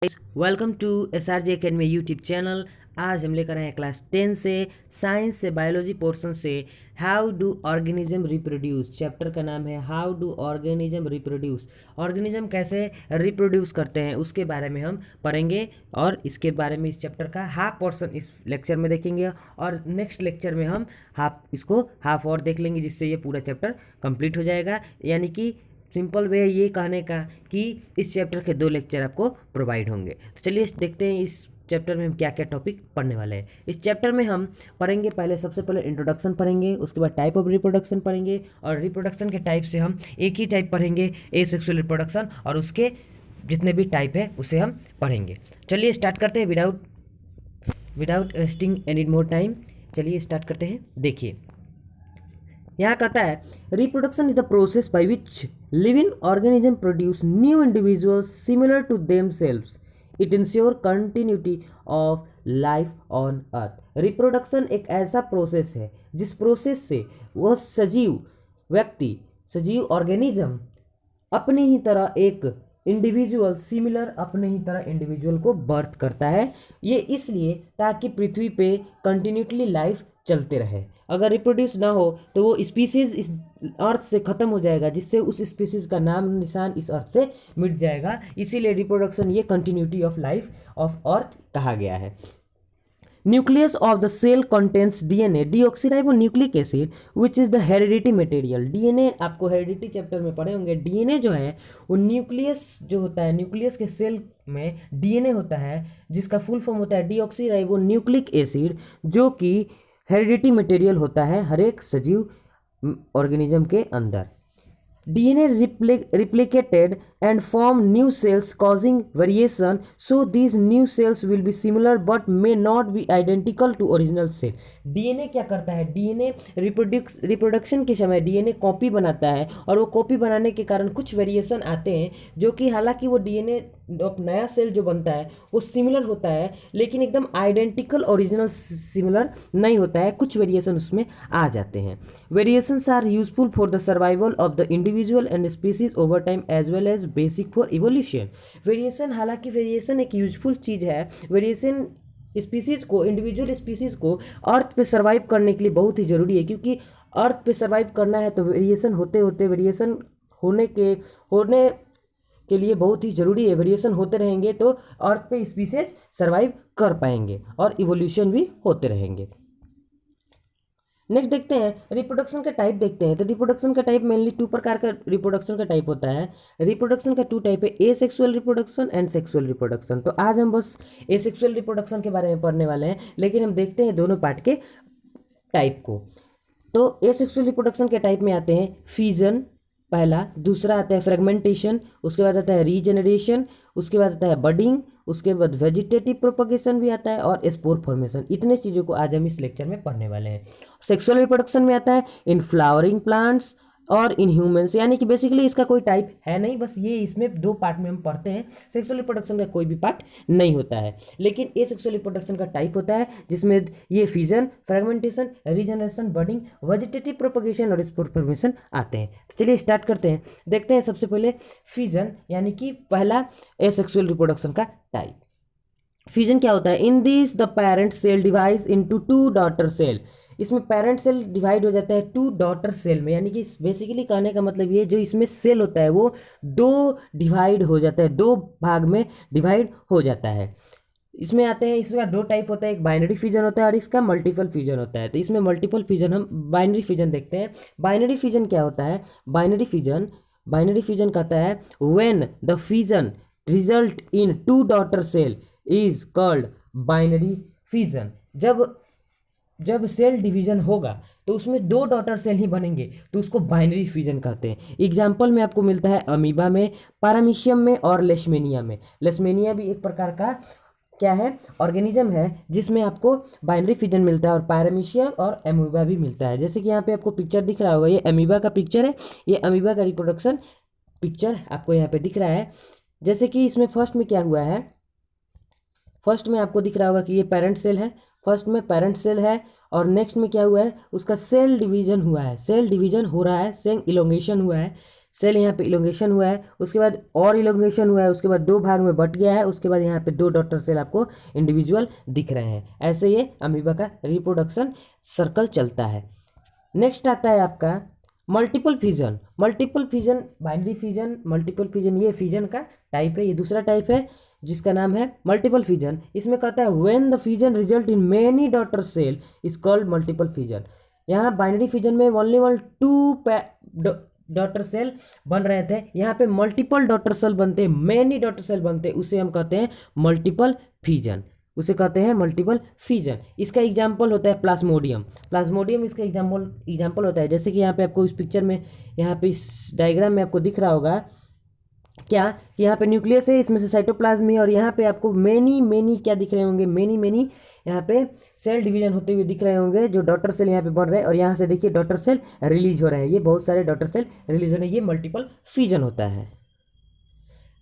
Welcome to SRJ academy YouTube channel. आज हम लेकर आए हैं क्लास 10 से साइंस से बायोलॉजी पोर्शन से how do organism reproduce. Chapter का नाम है how do organism reproduce. Organism कैसे रिप्रोड्यूस करते हैं उसके बारे में हम पढ़ेंगे और इसके बारे में इस चैप्टर का हाफ पोर्शन इस लेक्चर में देखेंगे और नेक्स्ट लेक्चर में हम हाफ और देख लेंगे, जिससे ये पूरा चैप्टर कंप्लीट हो जाएगा। यानी कि सिंपल वे ये कहने का कि इस चैप्टर के 2 लेक्चर आपको प्रोवाइड होंगे। तो चलिए देखते हैं इस चैप्टर में हम क्या क्या टॉपिक पढ़ने वाले हैं। इस चैप्टर में हम पढ़ेंगे, सबसे पहले इंट्रोडक्शन पढ़ेंगे, उसके बाद टाइप ऑफ रिप्रोडक्शन पढ़ेंगे और रिप्रोडक्शन के टाइप से हम एक ही टाइप पढ़ेंगे, एसेक्सुअल रिप्रोडक्शन, और उसके जितने भी टाइप है उसे हम पढ़ेंगे। चलिए स्टार्ट करते हैं without wasting any more time. चलिए स्टार्ट करते हैं। देखिए यहाँ कहता है reproduction is the process by which living organism produce new individuals similar to themselves. It ensure continuity of life on earth. Reproduction एक ऐसा प्रोसेस है जिस प्रोसेस से वह सजीव ऑर्गेनिज्म अपनी ही तरह एक इंडिविजुअल को बर्थ करता है। ये इसलिए ताकि पृथ्वी पे कंटिन्यूटली लाइफ चलते रहे। अगर रिप्रोड्यूस ना हो तो वो स्पीसीज इस अर्थ से ख़त्म हो जाएगा, जिससे उस स्पीसीज का नाम निशान इस अर्थ से मिट जाएगा। इसीलिए रिप्रोडक्शन ये continuity of life of earth कहा गया है। Nucleus of the cell contains DNA deoxyribonucleic acid which is the heredity material. DNA आपको हेरिडिटी चैप्टर में पढ़े होंगे। डीएनए जो है वो न्यूक्लियस जो होता है, न्यूक्लियस के सेल में डीएनए होता है जिसका फुल फॉर्म होता है डीऑक्सीराइबोन्यूक्लिक एसिड, जो कि हेरिडिटी मटेरियल होता है हर एक सजीव ऑर्गेनिज्म के अंदर। DNA replicated and form new cells causing variation, so these new cells will be similar but may not be identical to original cell. DNA क्या करता है? DNA रिप्रोडक्शन के समय DNA कॉपी बनाता है और वो कॉपी बनाने के कारण कुछ वेरिएशन आते हैं, जो कि हालांकि वो DNA नया सेल जो बनता है वो सिमिलर होता है, लेकिन एकदम आइडेंटिकल ओरिजिनल सिमिलर नहीं होता है। कुछ वेरिएशन उसमें आ जाते हैं। Variations are useful for the survival of the individual and species over time as well as basic for evolution. Variation एक यूजफुल चीज़ है। वेरिएशन स्पीसीज को, इंडिविजुअल स्पीसीज को अर्थ पे सर्वाइव करने के लिए बहुत ही ज़रूरी है, क्योंकि अर्थ पे सर्वाइव करना है तो वेरिएशन वेरिएशन होने के लिए बहुत ही ज़रूरी है। वेरिएशन होते रहेंगे तो अर्थ पे स्पीसीज सर्वाइव कर पाएंगे और इवोल्यूशन भी होते रहेंगे। नेक्स्ट देखते हैं रिप्रोडक्शन का टाइप देखते हैं। तो रिप्रोडक्शन का टाइप मेनली 2 प्रकार का रिप्रोडक्शन का टाइप होता है। रिप्रोडक्शन का 2 टाइप है, asexual reproduction and sexual reproduction. तो आज हम बस एसेक्सुअल रिप्रोडक्शन के बारे में पढ़ने वाले हैं, लेकिन हम देखते हैं दोनों पार्ट के टाइप को। तो एसेक्सुअल रिप्रोडक्शन के टाइप में आते हैं फिजन पहला, दूसरा आता है फ्रेगमेंटेशन, उसके बाद आता है रीजेनरेशन, उसके बाद आता है बडिंग, उसके बाद वेजिटेटिव प्रोपगेशन भी आता है और स्पोर फॉर्मेशन। इतने चीज़ों को आज हम इस लेक्चर में पढ़ने वाले हैं। सेक्सुअल रिप्रोडक्शन में आता है इन फ्लावरिंग प्लांट्स और इन ह्यूमंस, यानी कि बेसिकली इसका कोई टाइप है नहीं, बस ये इसमें 2 पार्ट में हम पढ़ते हैं। सेक्सुअल रिप्रोडक्शन का कोई भी पार्ट नहीं होता है, लेकिन ये सेक्सुअल रिप्रोडक्शन का टाइप होता है जिसमें ये fission, fragmentation, regeneration, budding, vegetative propagation और स्पोर फॉर्मेशन आते हैं। तो चलिए स्टार्ट करते हैं। देखते हैं सबसे पहले फिजन, यानी कि पहला एसेक्सुअल रिप्रोडक्शन का टाइप। फिजन क्या होता है? In this the parent cell divides into 2 daughter cell. इसमें पेरेंट सेल डिवाइड हो जाता है 2 डॉटर सेल में, यानी कि बेसिकली कहने का मतलब ये, जो इसमें सेल होता है वो 2 डिवाइड हो जाता है, 2 भाग में डिवाइड हो जाता है। इसमें आते हैं, इसका 2 टाइप होता है, एक बाइनरी फिजन होता है और इसका मल्टीपल फिजन होता है। तो इसमें मल्टीपल फिजन, हम बाइनरी फिजन देखते हैं। बाइनरी फिजन क्या होता है? बाइनरी फिजन कहता है when the fission result in 2 daughter cell is called binary fission. जब सेल डिवीजन होगा तो उसमें 2 डॉटर सेल ही बनेंगे तो उसको बाइनरी फिजन कहते हैं। एग्जाम्पल में आपको मिलता है अमीबा में, पैरामीशियम में और लेशमेनिया में। लेशमेनिया भी एक प्रकार का क्या है? ऑर्गेनिज्म है जिसमें आपको बाइनरी फिजन मिलता है, और पैरामीशियम और अमीबा भी मिलता है। जैसे कि यहाँ पे आपको पिक्चर दिख रहा होगा, ये अमीबा का पिक्चर है, ये अमीबा का रिप्रोडक्शन पिक्चर आपको यहाँ पे दिख रहा है। जैसे कि इसमें फर्स्ट में क्या हुआ है, फर्स्ट में आपको दिख रहा होगा कि ये पेरेंट सेल है, फर्स्ट में पेरेंट सेल है, और नेक्स्ट में क्या हुआ है, उसका सेल डिवीजन हुआ है, सेल डिवीजन हो रहा है, सेल इलोंगेशन हुआ है। सेल यहाँ पे इलोंगेशन हुआ है, उसके बाद और इलोंगेशन हुआ है, उसके बाद 2 भाग में बट गया है, उसके बाद यहाँ पे 2 डॉटर सेल आपको इंडिविजुअल दिख रहे हैं। ऐसे ये अमीबा का रिप्रोडक्शन सर्कल चलता है। नेक्स्ट आता है आपका multiple fission. Multiple fission, binary fission, multiple fission, ये फिजन का टाइप है। ये दूसरा टाइप है जिसका नाम है मल्टीपल फिजन। इसमें कहता है when the fission result in many daughter cell is called multiple fission. यहाँ बाइनरी फिजन में ओनली 2 डॉटर सेल बन रहे थे, यहाँ पे मल्टीपल डॉटर सेल बनते हैं, मेनी डॉटर सेल बनते हैं, उसे हम कहते हैं मल्टीपल फिजन, उसे कहते हैं मल्टीपल फिजन। इसका एग्जाम्पल होता है प्लाज्मोडियम। प्लाज्मोडियम इसका एग्जाम्पल होता है, जैसे कि यहाँ पे आपको इस पिक्चर में, यहाँ पे इस डायग्राम में आपको दिख रहा होगा क्या कि यहाँ पे न्यूक्लियस है, इसमें से साइटोप्लाज्म है, और यहाँ पे आपको मेनी क्या दिख रहे होंगे, मेनी यहाँ पे सेल डिवीजन होते हुए दिख रहे होंगे, जो डॉटर सेल यहाँ पे बन रहे हैं, और यहाँ से देखिए डॉटर सेल रिलीज हो रहे हैं, ये बहुत सारे डॉटर सेल रिलीज हो रहे हैं, ये मल्टीपल फिजन होता है।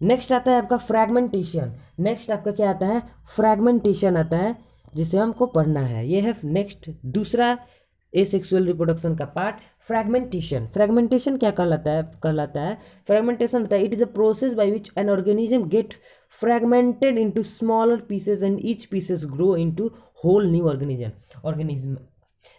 नेक्स्ट आता है आपका फ्रैगमेंटेशन। नेक्स्ट आपका क्या आता है, फ्रैगमेंटेशन आता है, जिसे हमको पढ़ना है। ये है नेक्स्ट दूसरा एसेक्सुअल रिप्रोडक्शन का पार्ट, फ्रैगमेंटेशन। फ्रैगमेंटेशन क्या कहलाता है फ्रैगमेंटेशन होता है it is a process by which an organism get fragmented into smaller pieces and each pieces grow into whole new organism.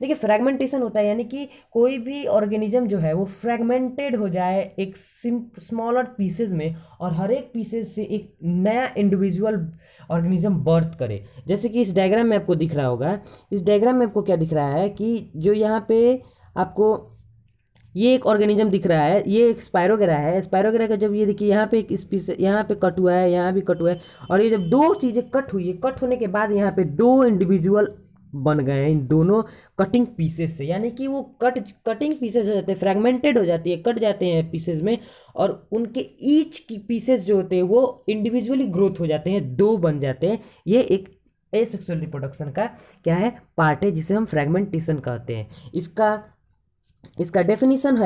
देखिए फ्रैगमेंटेशन होता है यानी कि कोई भी ऑर्गेनिज्म जो है वो फ्रैगमेंटेड हो जाए एक स्मॉलर पीसेज में, और हर एक पीसेज से एक नया इंडिविजुअल ऑर्गेनिज्म बर्थ करे। जैसे कि इस डायग्राम में आपको दिख रहा होगा, इस डायग्राम में आपको क्या दिख रहा है कि जो यहाँ पे आपको ये एक ऑर्गेनिज्म दिख रहा है, ये एक स्पायरोगेरा है। स्पायरोगेरा का जब ये देखिए यहाँ पे एक पीस, यहाँ पे कट हुआ है, यहाँ भी कट हुआ है, और ये जब 2 चीज़ें कट हुई है, कट होने के बाद यहाँ पे 2 इंडिविजुअल बन गए हैं इन दोनों कटिंग पीसेस से, यानी कि वो कटिंग पीसेस हो जाते हैं, फ्रैगमेंटेड हो जाती है, कट जाते हैं पीसेस में, और उनके ईच की पीसेस जो होते हैं वो इंडिविजुअली ग्रोथ हो जाते हैं, 2 बन जाते हैं। ये एक एसेक्सुअल रिप्रोडक्शन का क्या है, पार्ट है, जिसे हम फ्रैगमेंटेशन कहते हैं। इसका डेफिनेशन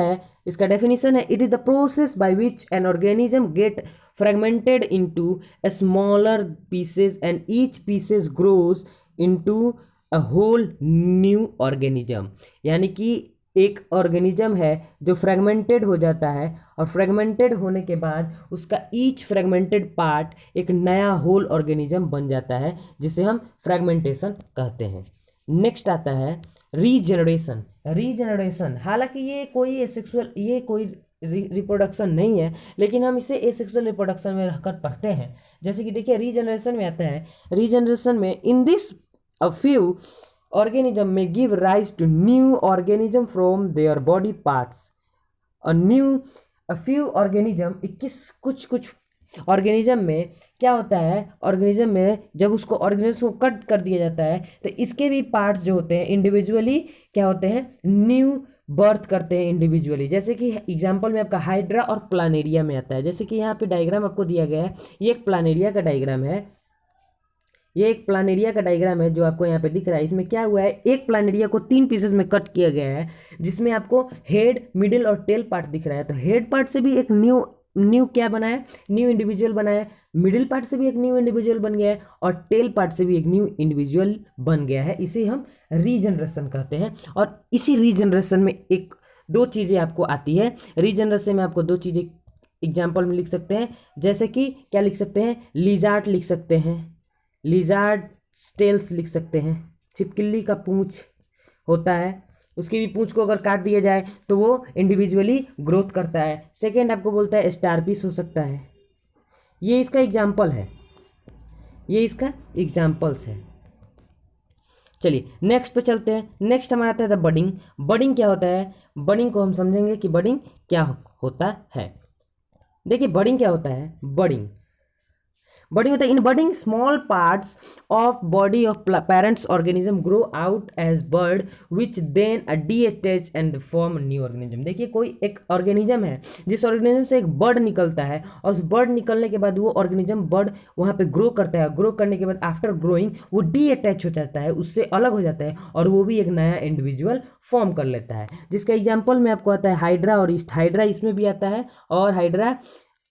है it is the process by which an organism get fragmented into a smaller pieces and each pieces grows into a whole new organism. यानी कि एक ऑर्गेनिज्म है जो फ्रैगमेंटेड हो जाता है, और फ्रैगमेंटेड होने के बाद उसका ईच फ्रैगमेंटेड पार्ट एक नया होल ऑर्गेनिज्म बन जाता है, जिसे हम फ्रैगमेंटेशन कहते हैं। नेक्स्ट आता है रीजनरेशन। हालांकि ये कोई रिप्रोडक्शन नहीं है, लेकिन हम इसे एसेक्सुअल रिप्रोडक्शन में रहकर पढ़ते हैं। जैसे कि देखिए रीजनरेशन में आता है, रीजनरेशन में in this a few organism may give rise to new organism from their body parts. A few organism, कुछ ऑर्गेनिज्म में क्या होता है, ऑर्गेनिज्म में जब उसको ऑर्गेनिज्म को कट कर दिया जाता है तो इसके भी पार्ट्स जो होते हैं इंडिविजुअली क्या होते हैं, न्यू बर्थ करते हैं इंडिविजुअली। जैसे कि एग्जांपल में आपका हाइड्रा और प्लानेरिया में आता है। जैसे कि यहाँ पे डायग्राम आपको दिया गया है, ये एक प्लानेरिया का डायग्राम है, ये एक प्लानेरिया का डायग्राम है जो आपको यहाँ पे दिख रहा है। इसमें क्या हुआ है, एक प्लानेरिया को 3 पीसेस में कट किया गया है, जिसमें आपको हेड, मिडिल और टेल पार्ट दिख रहा है। तो हेड पार्ट से भी एक न्यू क्या बना है, न्यू इंडिविजुअल बना है, मिडिल पार्ट से भी एक न्यू इंडिविजुअल बन गया है, और टेल पार्ट से भी एक न्यू इंडिविजुअल बन गया है। इसे हम रीजनरेशन कहते हैं। और इसी रीजनरेशन में 2 चीज़ें आपको आती है। रीजनरेशन में आपको 2 चीज़ें एग्जाम्पल में लिख सकते हैं, जैसे कि क्या लिख सकते हैं, लिजार्ड लिख सकते हैं, लिजार्ड स्टेल्स लिख सकते हैं। छिपकली का पूंछ होता है, उसकी भी पूंछ को अगर काट दिया जाए तो वो इंडिविजुअली ग्रोथ करता है। सेकेंड आपको बोलता है स्टारपीस हो सकता है। ये इसका एग्जाम्पल है, ये इसका एग्जाम्पल्स है। चलिए नेक्स्ट पे चलते हैं। नेक्स्ट हमारा आता है बडिंग। बडिंग क्या होता है, बडिंग को हम समझेंगे कि बडिंग क्या होता है। देखिए बडिंग क्या होता है, बडिंग होता है in budding small parts of body of parents organism grow out as bud which then detach and form new organism. देखिए कोई एक ऑर्गेनिज्म है, जिस ऑर्गेनिज्म से एक बर्ड निकलता है, और उस बर्ड निकलने के बाद वो ऑर्गेनिज्म बर्ड वहाँ पे ग्रो करता है। ग्रो करने के बाद आफ्टर ग्रोइंग वो डीअटैच हो जाता है, उससे अलग हो जाता है, और वो भी एक नया इंडिविजुअल फॉर्म कर लेता है। जिसका एग्जाम्पल में आपको आता है हाइड्रा और ईस्ट। हाइड्रा इसमें भी आता है और हाइड्रा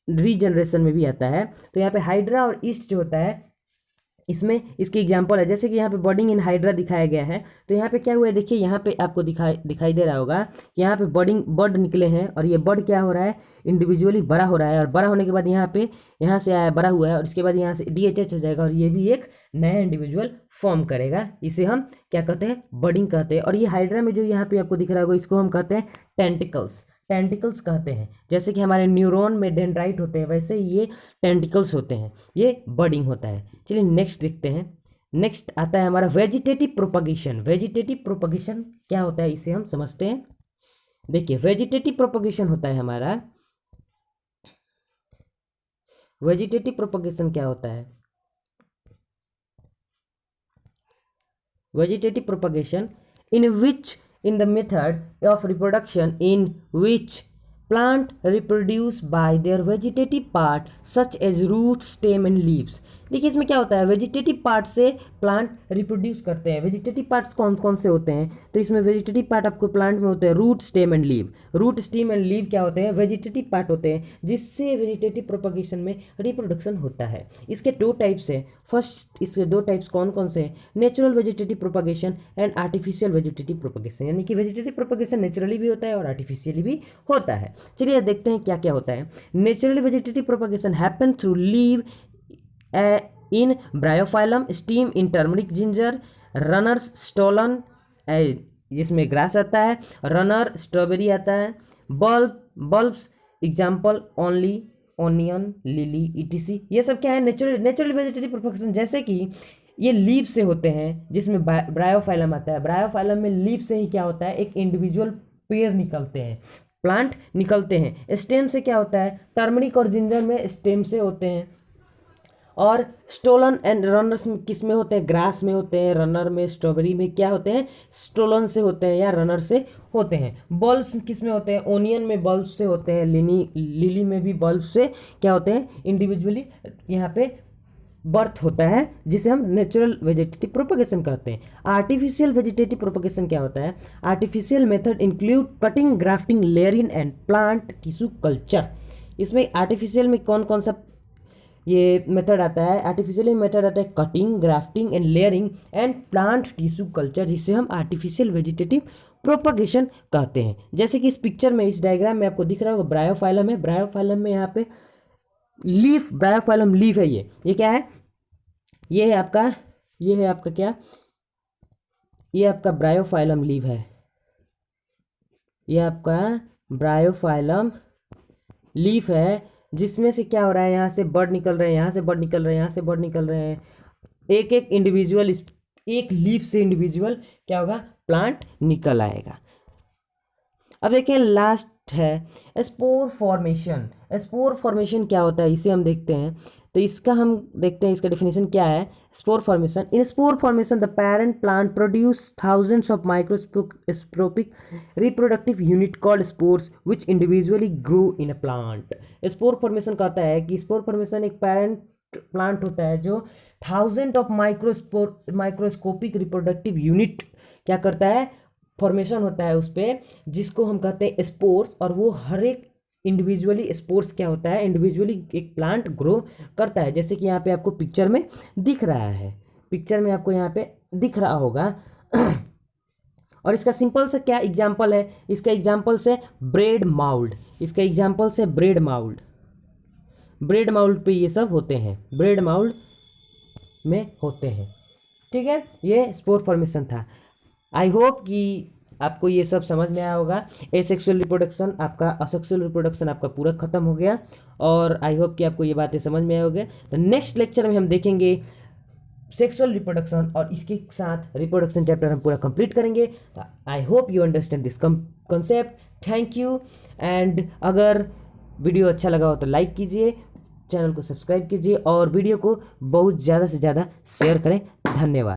रीजनरेशन में भी आता है। तो यहाँ पे हाइड्रा और ईस्ट जो होता है, इसमें इसकी एग्जांपल है, जैसे कि यहाँ पे बर्डिंग इन हाइड्रा दिखाया गया है। तो यहाँ पे क्या हुआ है, देखिए यहाँ पे आपको दिखाई दे रहा होगा कि यहाँ पे बर्ड निकले हैं, और ये बर्ड क्या हो रहा है, इंडिविजुअली बड़ा हो रहा है, और बड़ा होने के बाद यहाँ पे यहाँ से आया बड़ा हुआ है, और इसके बाद यहाँ से DHH हो जाएगा, और ये भी एक नया इंडिविजुअल फॉर्म करेगा। इसे हम क्या कहते हैं, बर्डिंग कहते हैं। और ये हाइड्रा में जो यहाँ पे आपको दिख रहा होगा, इसको हम कहते हैं टेंटिकल्स कहते हैं। जैसे कि हमारे न्यूरॉन में डेंड्राइट होते हैं, वैसे ही ये टेंटिकल्स होते हैं, ये बर्डिंग होता है। चलिए नेक्स्ट देखते हैं। नेक्स्ट आता है हमारा वेजिटेटिव प्रोपगेशन। वेजिटेटिव प्रोपगेशन क्या होता है, इसे हम समझते हैं। देखिए वेजिटेटिव प्रोपगेशन होता है हमारा, वेजिटेटिव प्रोपगेशन क्या होता है, vegetative propagation in the method of reproduction in which plant reproduce by their vegetative part such as roots, stem and leaves। देखिए इसमें क्या होता है, वेजिटेटिव पार्ट से प्लांट रिप्रोड्यूस करते हैं। वेजिटेटिव पार्ट्स कौन कौन से होते हैं, तो इसमें वेजिटेटिव पार्ट आपको प्लांट में होते हैं root, stem and leave. Root, stem and leave क्या होते हैं, वेजिटेटिव पार्ट होते हैं, जिससे वेजिटेटिव प्रोपगेशन में रिप्रोडक्शन होता है। इसके दो टाइप्स हैं। फर्स्ट इसके दो टाइप्स कौन कौन से हैं, natural vegetative propagation and artificial vegetative propagation. यानी कि वेजिटेटिव प्रोपगेशन नेचुरली भी होता है और आर्टिफिशियली भी होता है। चलिए देखते हैं क्या क्या होता है। Naturally vegetative propagation happen through leave in Bryophyllum, stem in turmeric ginger, runners stolon जिसमें ग्रास आता है, रनर स्ट्रॉबेरी आता है, bulbs example only onion, lily etc. ये सब क्या है, नेचुरल वेजिटेटिव प्रोपगेशन। जैसे कि ये लीव से होते हैं, जिसमें ब्रायोफाइलम आता है। ब्रायोफाइलम में लीव से ही क्या होता है, एक इंडिविजुअल पेड़ निकलते हैं, प्लांट निकलते हैं। स्टेम से क्या होता है, टर्मरिक और जिंजर में स्टेम से होते हैं। और स्टोलन एंड रनर्स किस में होते हैं, ग्रास में होते हैं। रनर में, स्ट्रॉबेरी में क्या होते हैं, स्टोलन से होते हैं या रनर से होते हैं। बल्ब किस में होते हैं, ओनियन में बल्ब से होते हैं। लिली में भी बल्ब से क्या होते हैं, इंडिविजुअली यहाँ पे बर्थ होता है, जिसे हम नेचुरल वेजिटेटिव प्रोपगेशन कहते हैं। आर्टिफिशियल वेजिटेटिव प्रोपगेशन क्या होता है, artificial method include cutting, grafting, layering and plant tissue culture. इसमें आर्टिफिशियल में कौन कौन सा ये मेथड आता है, आर्टिफिशियल मेथड आता है cutting, grafting and layering and plant tissue culture, जिसे हम आर्टिफिशियल वेजिटेटिव प्रोपगेशन कहते हैं। जैसे कि इस पिक्चर में, इस डायग्राम में आपको दिख रहा होगा ब्रायोफाइलम है। ब्रायोफाइलम में यहाँ पे लीफ, ब्रायोफाइलम लीफ है। ये क्या है, ये है आपका क्या, ये आपका ब्रायोफाइलम लीफ है। ये आपका ब्रायोफाइलम लीफ है, जिसमें से क्या हो रहा है, यहाँ से बर्ड निकल रहे हैं, यहाँ से बर्ड निकल रहे हैं, यहाँ से बर्ड निकल रहे हैं। एक एक इंडिविजुअल, एक लीफ से इंडिविजुअल क्या होगा, प्लांट निकल आएगा। अब देखिए लास्ट है स्पोर फॉर्मेशन। स्पोर फॉर्मेशन क्या होता है, इसे हम देखते हैं। तो इसका हम देखते हैं, इसका डेफिनेशन क्या है। Spore formation, in spore formation the parent plant produce thousands of microscopic reproductive unit called spores which individually grow in a plant. Spore formation कहता है कि स्पोर फॉर्मेशन एक पेरेंट प्लांट होता है जो thousand of microscopic reproductive unit क्या करता है, फॉर्मेशन होता है उस पर, जिसको हम कहते हैं स्पोर्स। और वो हर एक इंडिविजुअली स्पोर्स क्या होता है, इंडिविजुअली एक प्लांट ग्रो करता है। जैसे कि यहाँ पे आपको पिक्चर में दिख रहा है, पिक्चर में आपको यहाँ पे दिख रहा होगा। और इसका सिंपल से क्या एग्जाम्पल है, इसका एग्जाम्पल से ब्रेड माउल्ड, इसका एग्जाम्पल से ब्रेड माउल्ड पे ये सब होते हैं, ब्रेड माउल्ड में होते हैं। ठीक है, ये स्पोर फॉर्मेशन था। आई होप कि आपको ये सब समझ में आया होगा। एसेक्सुअल रिप्रोडक्शन आपका, असेक्सुअल रिप्रोडक्शन आपका पूरा खत्म हो गया, और आई होप कि आपको ये बातें समझ में आए होंगे। तो नेक्स्ट लेक्चर में हम देखेंगे सेक्सुअल रिप्रोडक्शन, और इसके साथ रिप्रोडक्शन चैप्टर हम पूरा कंप्लीट करेंगे। तो I hope you understand this concept. Thank you. And अगर वीडियो अच्छा लगा हो तो लाइक कीजिए, चैनल को सब्सक्राइब कीजिए, और वीडियो को बहुत ज़्यादा से ज़्यादा शेयर करें। धन्यवाद।